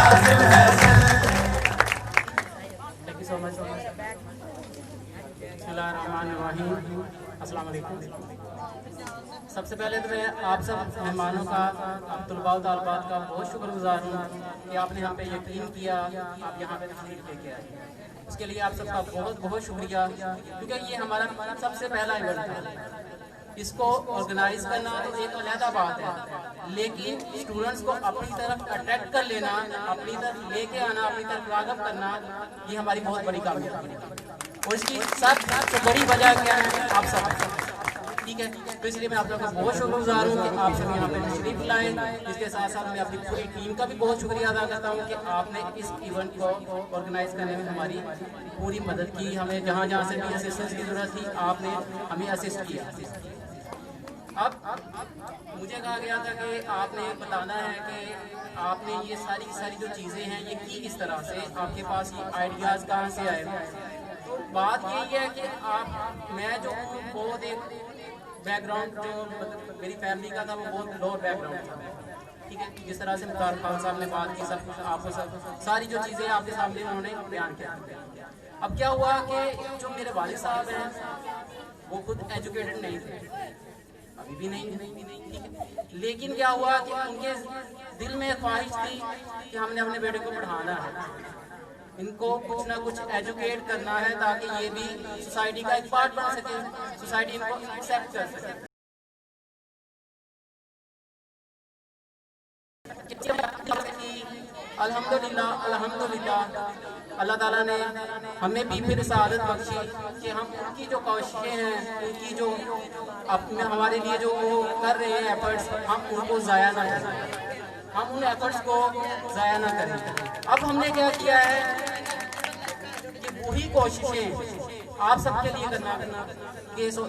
So much. बिस्मिल्लाहिर्रहमानिर्रहीम। अस्सलाम वालेकुम। सबसे पहले तो मैं आप सब मेहमानों का, तलबा व तालिबात का बहुत शुक्रगुजार हूँ कि आपने हम पे यकीन किया, आप यहाँ पे तशरीफ लेके आए। उसके लिए आप सबका बहुत बहुत शुक्रिया, क्योंकि ये हमारा सबसे पहला इवेंट था। इसको ऑर्गेनाइज करना तो एक अलहदा बात है, लेकिन स्टूडेंट्स को अपनी तरफ अट्रैक्ट कर लेना, अपनी तरफ लेके आना, अपनी तरफ राग़िब करना, ये हमारी बहुत बड़ी कामयाबी है। और इसकी सबसे बड़ी वजह क्या है? आप सब, ठीक है। तो इसलिए मैं आप लोगों का बहुत शुक्रगुजार हूँ कि आप सब यहाँ पे तशरीफ लाए। इसके साथ साथ मैं अपनी पूरी टीम का भी बहुत शुक्रिया अदा करता हूँ कि आपने इस इवेंट को ऑर्गेनाइज करने में हमारी पूरी मदद की। हमें जहाँ जहाँ से भी असिस्टेंस की ज़रूरत थी, आपने हमें असिस्ट किया। अब मुझे कहा गया था कि आपने बताना है कि आपने ये सारी की सारी जो चीज़ें हैं ये की किस तरह से, आपके पास ये आइडियाज़ कहाँ से आए। तो बात यही है कि मैं जो बहुत एक बैकग्राउंड, जो मतलब मेरी फैमिली का था, वो बहुत लोअर बैकग्राउंड था, ठीक है। जिस तरह से मुख्तार खान साहब ने बात की, सब आपको सब सारी जो चीज़ें आपके सामने उन्होंने बयान किया। अब क्या हुआ कि जो मेरे वालिद साहब हैं वो खुद एजुकेटेड नहीं थे, अभी भी नहीं, ठीक है। लेकिन क्या हुआ कि उनके दिल में ख्वाहिश थी कि हमने अपने बेटे को पढ़ाना है, इनको कुछ ना कुछ एजुकेट करना है, ताकि ये भी सोसाइटी का एक पार्ट बन सके, सोसाइटी इनको एक्सेप्ट कर सके। अल्हम्दुलिल्लाह अल्हम्दुलिल्लाह अल्लाह ताला ने हमें भी फिर सआदत बख्शी कि हम उनकी जो कोशिशें हैं, उनकी जो अपने हमारे लिए जो वो कर रहे हैं एफर्ट्स, हम उनको ज़ाया ना करें, हम उन एफर्ट्स को ज़ाया ना करें। अब हमने क्या किया है कि वही कोशिशें आप सबके लिए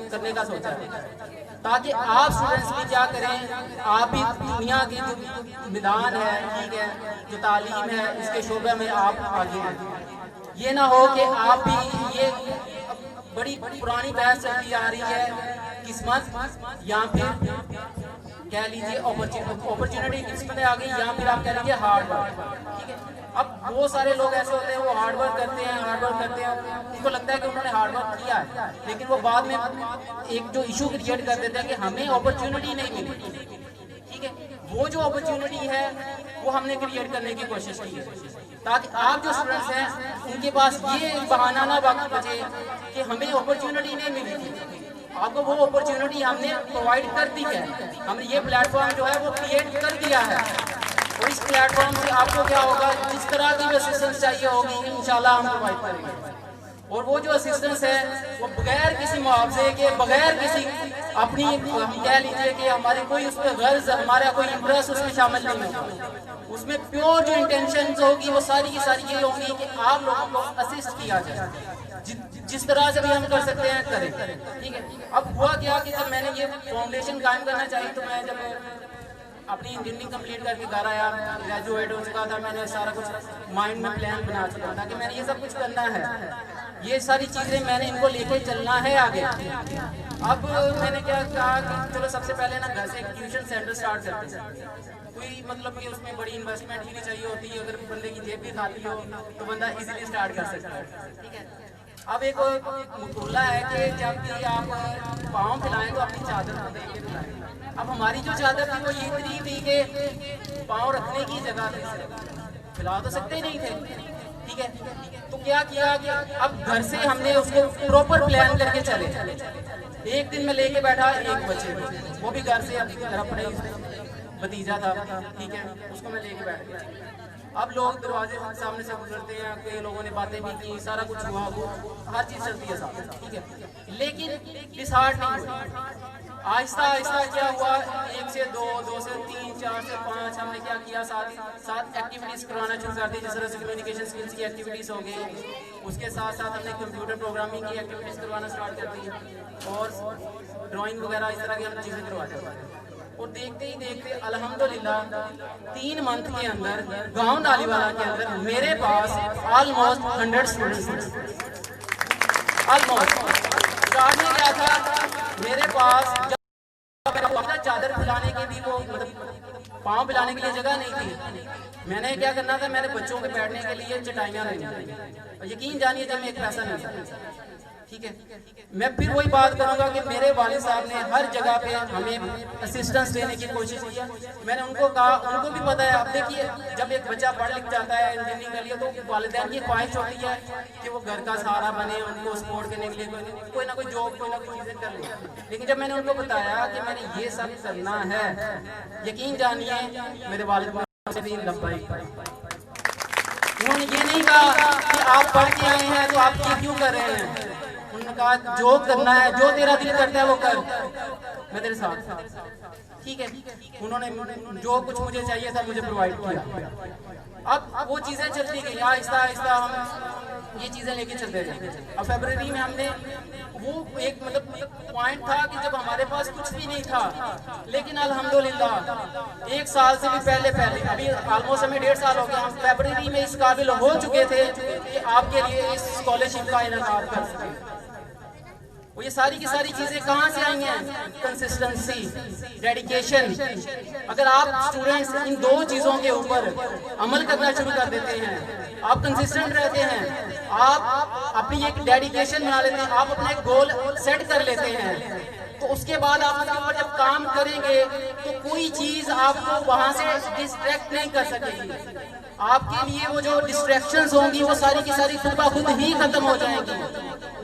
करने का सोचा है, ताकि आप स्टूडेंट्स भी क्या करें, आप भी दुनिया के जो मैदान है, ठीक है, जो तालीम है, इसके शोबे में आप आगे हैं। ये ना हो कि आप भी, ये बड़ी पुरानी बहस चलती आ रही है, किस्मत या फिर कह लीजिए अपॉर्चुनिटी किस्मत आ गई, या फिर आप कह लीजिए हार्ड वर्क, ठीक है। अब बहुत सारे लोग ऐसे होते हैं, वो हार्ड वर्क करते हैं, उनको लगता है कि उन्होंने हार्ड वर्क किया है, लेकिन वो बाद में एक जो इशू क्रिएट कर देते हैं कि हमें अपॉर्चुनिटी नहीं मिली, ठीक है। वो जो अपॉर्चुनिटी है वो हमने क्रिएट करने की कोशिश की है, ताकि आप जो स्टूडेंट्स हैं उनके पास ये बहाना ना बचे कि हमें अपॉर्चुनिटी नहीं मिली थी। आपको वो अपॉर्चुनिटी हमने प्रोवाइड कर दी है, हमने ये प्लेटफॉर्म जो है वो क्रिएट कर दिया है। और इस प्लेटफॉर्म से आपको क्या होगा, जिस तरह की भी असिस्टेंस चाहिए होगी इंशाल्लाह हम प्रोवाइड करेंगे। और वो जो असिस्टेंस है वो बगैर किसी मुआवजे के, बगैर किसी अपनी, हम कह लीजिए कि हमारी कोई उस पर गर्ज, हमारा कोई इंटरेस्ट उसमें शामिल नहीं होगा। उसमें प्योर जो इंटेंशन होगी वो सारी की सारी ये होंगी कि आप लोगों को असिस्ट किया जाए, जिस तरह से भी हम कर सकते हैं करें, ठीक है। अब हुआ क्या कि जब मैंने ये फाउंडेशन कायम करना चाहिए, तो मैं जब अपनी इंजीनियरिंग कंप्लीट करके घर आया, ग्रेजुएट हो चुका था, मैंने सारा कुछ माइंड में प्लान बना चुका था कि मैंने ये सब कुछ करना है, ये सारी चीज़ें मैंने इनको लेके चलना है आगे। अब मैंने क्या कहा कि चलो सबसे पहले ना घर से एक ट्यूशन सेंटर स्टार्ट करते हैं। कोई मतलब कि उसमें बड़ी इन्वेस्टमेंट ही नहीं चाहिए होती, अगर बंदे की जेब भी खाली हो तो बंदा इजीली स्टार्ट कर सकता है, ठीक है। अब एक मुकुल्ला है कि जब भी आप पाँव फैलाएं तो अपनी चादर को देख के फैलाएं। अब हमारी जो चादर थी वो ये थी कि पाँव रखने की जगह थी, फैला तो सकते ही नहीं थे, ठीक है। तो क्या किया कि अब घर से हमने उसको प्रॉपर प्लान करके चले। एक दिन में लेके बैठा एक बच्चे, वो भी घर से, अपने भतीजा था, ठीक है, उसको मैं लेके बैठ गया। अब लोग दरवाजे सामने से गुजरते हैं, कई लोगों ने बातें भी की, सारा कुछ हुआ, वो हर चीज़ चलती है साथ, ठीक है। लेकिन डिसहार्ट नहीं हुआ। आहिस्ता आहिस्ता क्या हुआ, 1 से 2, 2 से 3, 4 से 5 हमने क्या किया, साथ एक्टिविटीज़ करवाना शुरू कर दी। जिस तरह से कम्युनिकेशन स्किल्स की एक्टिविटीज़ हो गई, उसके साथ साथ हमने कंप्यूटर प्रोग्रामिंग की एक्टिविटीज़ करवाना स्टार्ट कर दी, और ड्राइंग वगैरह इस तरह की हम चीज़ें करवाते हैं। और देखते ही देखते अल्हम्दुलिल्लाह 3 मंथ के अंदर गांव नालीवाला के अंदर मेरे पास ऑलमोस्ट 100 स्टूडेंट्स, ऑलमोस्ट। स्टार्ट में क्या था, मेरे पास चादर फैलाने के भी वो, मतलब पाँव फैलाने के लिए जगह नहीं थी, मैंने क्या करना था, मेरे बच्चों के बैठने के लिए चटाइयाँ लेनी थी, और यकीन जानिए जब मैं एक पैसा नहीं था, ठीक है। मैं फिर वही बात करूंगा कि मेरे वालिद साहब ने हर जगह पे हमें असिस्टेंस देने की कोशिश की। मैंने उनको कहा, उनको भी पता है। अब देखिए, जब एक बच्चा पढ़ लिख जाता है इंजीनियरिंग के लिए, तो वालिदैन की ख्वाहिश होती है कि वो घर का सहारा बने, उनको सपोर्ट करने के लिए कोई ना कोई जॉब, कोई ना कोई चीज़ें कर ले। लेकिन जब मैंने उनको बताया कि मैंने ये सब करना है, यकीन जानिए मेरे वालिद से भी लब्बाइक। उन्होंने ये नहीं कहा कि आप पढ़ के आए हैं तो आप ये क्यों कर रहे हैं। उन्होंने कहा जो करना है, जो तेरा दिल करता है वो कर, मैं तेरे साथ, ठीक है। उन्होंने जो कुछ मुझे चाहिए था मुझे प्रोवाइड किया। अब वो चीजें चलती गई, आहिस्ता आहिस्ता हम ये चीजें लेके चलते गए। अब फरवरी में हमने वो एक मतलब पॉइंट था कि जब हमारे पास कुछ भी नहीं था, लेकिन अल्हम्दुलिल्लाह 1 साल से भी पहले अभी ऑलमोस्ट हमें 1.5 साल हो गया, हम फरवरी में इस काबिल हो चुके थे कि आपके लिए इस स्कॉलरशिप का इनेकाद कर सके। वो ये सारी की सारी चीजें कहाँ से आई हैं? Consistency, dedication. अगर आप स्टूडेंट्स इन 2 चीजों के ऊपर अमल करना शुरू कर देते हैं, आप कंसिस्टेंट रहते हैं, आप अपनी एक डेडिकेशन बना लेते हैं, आप अपना एक गोल सेट कर लेते हैं, तो उसके बाद आप उसके ऊपर जब काम करेंगे तो कोई चीज आपको वहां से डिस्ट्रैक्ट नहीं कर सकेगी। आपके लिए वो जो डिस्ट्रैक्शंस होंगी वो सारी की सारी खुद ब खुद ही खत्म हो जाएंगी।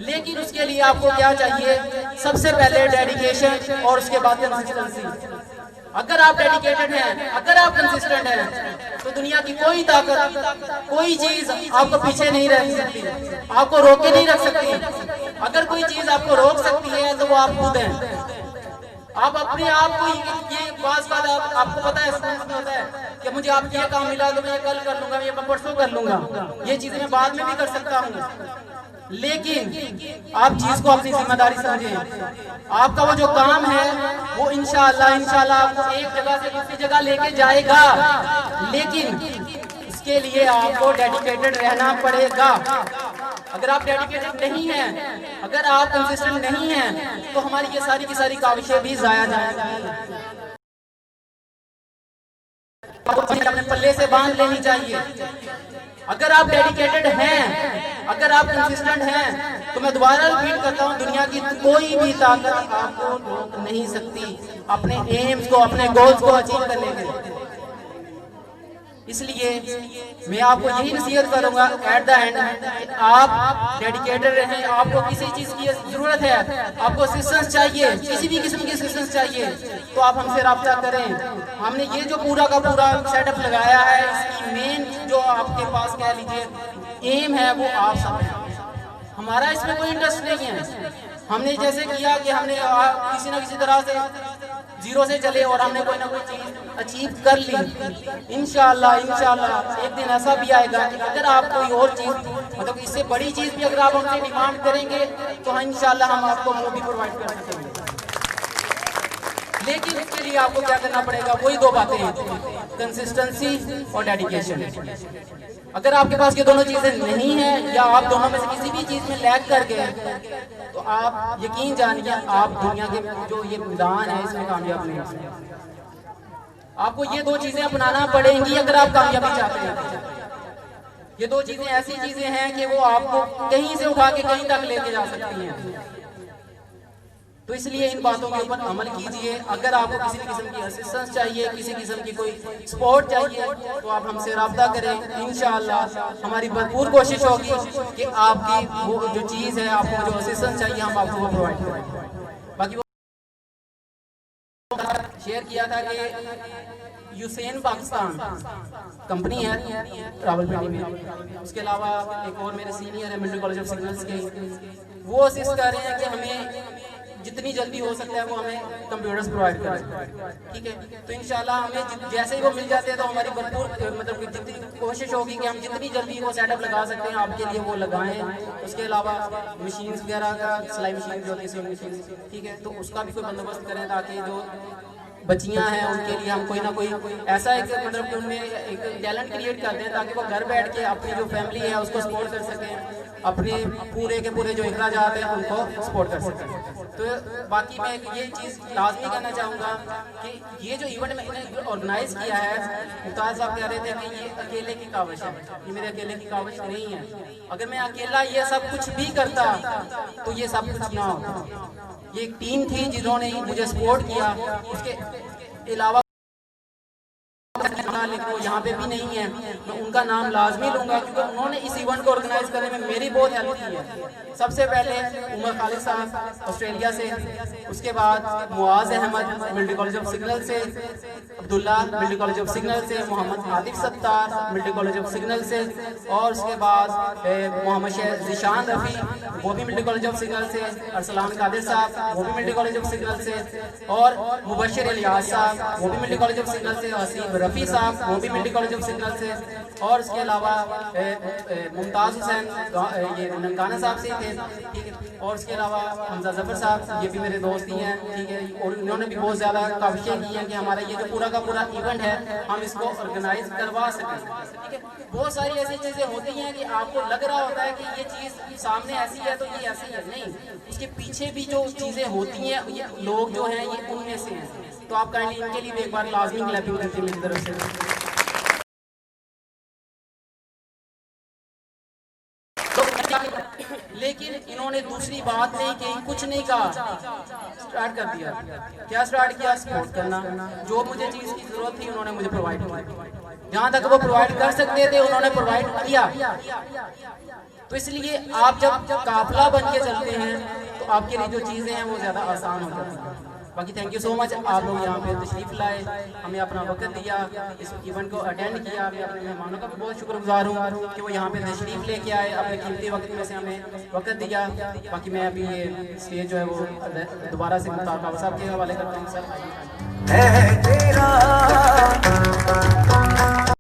लेकिन उसके लिए आपको क्या चाहिए? सबसे पहले डेडिकेशन और उसके बाद कंसिस्टेंसी। अगर आप डेडिकेटेड हैं, अगर आप कंसिस्टेंट हैं, तो दुनिया की कोई ताकत, कोई चीज आपको पीछे नहीं रख सकती, आपको रोके नहीं रख सकती। अगर कोई चीज आपको रोक सकती है तो वो आप खुद हैं। आप अपने आप को ये बात आपको पता है, में होता है कि मुझे आप ये काम मिला तो मैं कल कर लूंगा, मैं परसों कर लूंगा, ये चीजें मैं बाद में भी कर सकता हूँ। लेकिन आप चीज को अपनी जिम्मेदारी समझें। आपका वो जो काम है वो इंशाअल्लाह आपको एक जगह से दूसरी जगह लेके जाएगा, लेकिन इसके लिए आपको डेडिकेटेड रहना पड़ेगा। अगर आप डेडिकेटेड नहीं हैं, अगर आप कंसिस्टेंट नहीं हैं, तो हमारी ये सारी की सारी काविशें भी जाया जाएंगी। अपने पल्ले से बांध लेनी चाहिए। अगर आप डेडिकेटेड हैं, अगर आप कंसिस्टेंट हैं, तो मैं दोबारा रिपीट करता हूं, दुनिया की कोई भी ताकत आपको रोक नहीं सकती अपने एम्स को, अपने गोल्स को अचीव करने के। इसलिए मैं आपको यही नसीहत करूंगा एट द एंड, आप डेडिकेटेड रहें। आपको किसी चीज की जरूरत है, आपको असिस्टेंस चाहिए, किसी भी किस्म की असिस्टेंस चाहिए, तो आप हमसे राब्ता करें। हमने ये जो पूरा का पूरा सेटअप लगाया है, इसकी मेन जो आपके पास कह लीजिए एम है वो आप सब हैं। हमारा इसमें कोई इंटरेस्ट नहीं है। हमने जैसे किया कि हमने किसी न किसी तरह से जीरो से चले और हमने कोई ना कोई चीज अचीव कर ली। इंशाल्लाह एक दिन ऐसा भी आएगा कि अगर आप कोई और चीज, मतलब इससे बड़ी चीज भी अगर आप हमसे डिमांड करेंगे तो इंशाल्लाह हम आपको वो भी प्रोवाइड कर सकेंगे। लेकिन इसके लिए आपको क्या करना पड़ेगा? वही 2 बातें हैं, कंसिस्टेंसी और डेडिकेशन। अगर आपके पास ये दोनों चीजें नहीं है, या आप दोनों में से किसी भी चीज में लैग कर गए, तो आप यकीन जानिए आप दुनिया के जो ये मैदान है इसमें कामयाब नहीं हो सकते। आपको ये 2 चीजें अपनाना पड़ेंगी अगर आप कामयाबी चाहते हैं। ये 2 चीजें ऐसी चीजें हैं कि वो आपको कहीं से उठा के कहीं तक लेके जा सकती हैं। तो इसलिए इन बातों के ऊपर अमल कीजिए। अगर आपको किसी भी किस्म की असिस्टेंस चाहिए, किसी किस्म की कोई सपोर्ट चाहिए, तो आप हमसे राब्ता करें। इंशाअल्लाह हमारी भरपूर कोशिश होगी कि आपकी वो जो चीज़ है, आपको जो असिस्टेंस चाहिए, हम आपको वो प्रोवाइड करें। बाकी वो शेयर किया था कि यूसेन पाकिस्तान कंपनी है रावलपिंडी में, उसके अलावा एक और मेरे सीनियर है मिलिट्री कॉलेज ऑफ सिग्नल्स के, वो असिस्ट कर रहे हैं कि हमें जितनी जल्दी हो सकता है वो हमें कंप्यूटर्स प्रोवाइड करें। ठीक है, तो इंशाल्लाह हमें जैसे ही वो मिल जाते हैं तो हमारी भरपूर मतलब जितनी कोशिश होगी कि हम जितनी जल्दी वो सेटअप लगा सकते हैं आपके लिए वो लगाएं। उसके अलावा मशीन्स वगैरह का, सिलाई मशीन जो है मशीन, ठीक है, तो उसका भी कोई बंदोबस्त करें ताकि जो बच्चियां हैं उनके लिए हम कोई ना कोई ऐसा एक मतलब कि उनमें एक टैलेंट क्रिएट कर दें ताकि वो घर बैठ के अपनी जो फैमिली है उसको सपोर्ट कर सकें, अपने पूरे के पूरे जो अखराजात हैं उनको सपोर्ट कर सकें। तो बाकी मैं ये चीज़ लाजमी कहना चाहूँगा कि ये जो इवेंट मैंने ऑर्गेनाइज किया है, मुमताज़ साहब कह रहे थे कि ये अकेले की काविश है, ये मेरे अकेले की काविश नहीं है। अगर मैं अकेला ये सब कुछ भी करता तो ये सब कुछ ना होता। ये एक टीम थी जिन्होंने मुझे सपोर्ट किया। उसके अलावा वो यहाँ पे भी नहीं है, मैं उनका नाम लाजमी लूँगा क्योंकि उन्होंने इस इवेंट को ऑर्गेनाइज करने में मेरी बहुत हेल्प की है। सबसे पहले उमर खालिद साहब ऑस्ट्रेलिया से, उसके बाद Muaz Ahmed military college of signal से, Abdullah military college of signal से, Mohammad Atif Sattar military college of signal से, और उसके बाद मोहम्मद ज़ीशान रफ़ी वो भी मिलिट्री कॉलेज ऑफ सिग्नल से, अरसलान कादिर साहब वो भी मिलिट्री कॉलेज ऑफ सिग्नल से, और मुबशर इलियास साहब वो भी मिलिट्री कॉलेज ऑफ सिग्नल से, हसीब रफ़ी साहब वो भी मिलिट्री कॉलेज ऑफ सिग्नल से, और उसके अलावा मुमताज़ हुसैन ये ननकाना साहब से थे, ठीक है, और उसके अलावा हमजा ज़फ़र साहब ये भी मेरे दोस्त ही हैं, ठीक है, और इन्होंने भी बहुत ज़्यादा काविशें की हैं कि हमारा ये जो पूरा का पूरा इवेंट है हम इसको ऑर्गेनाइज करवा सकें, ठीक है। बहुत सारी ऐसी चीज़ें होती हैं कि आपको लग रहा होता है कि ये चीज़ सामने ऐसी है तो ये ऐसी है, नहीं, इसके पीछे भी जो चीज़ें होती हैं ये लोग जो हैं ये उनमें से हैं। तो आप काइंडली इनके लिए भी एक बार लाजमी क्लैपिंग करते हैं मेरी तरफ से। लेकिन इन्होंने दूसरी बात नहीं की, कुछ नहीं कहा, स्टार्ट कर दिया। क्या स्टार्ट किया? सपोर्ट करना। जो मुझे चीज़ की जरूरत थी उन्होंने मुझे प्रोवाइड किया, जहाँ तक वो प्रोवाइड कर सकते थे उन्होंने प्रोवाइड किया। तो इसलिए आप जब काफिला बन के चलते हैं तो आपके लिए जो चीज़ें हैं वो ज़्यादा आसान हो जाती हैं। बाकी थैंक यू सो मच, आप लोग यहाँ पे तशरीफ़ लाए, हमें अपना वक्त दिया, इस इवेंट को अटेंड किया। मैं अपने मेहमानों का भी बहुत शुक्रगुजार हूँ कि वो यहाँ पे तशरीफ़ लेके आए, अपने कीमती वक्त में से हमें वक्त दिया। बाकी मैं अभी ये स्टेज जो है वो दोबारा से मुमताज़ साहब के हवाले करता हूँ। सर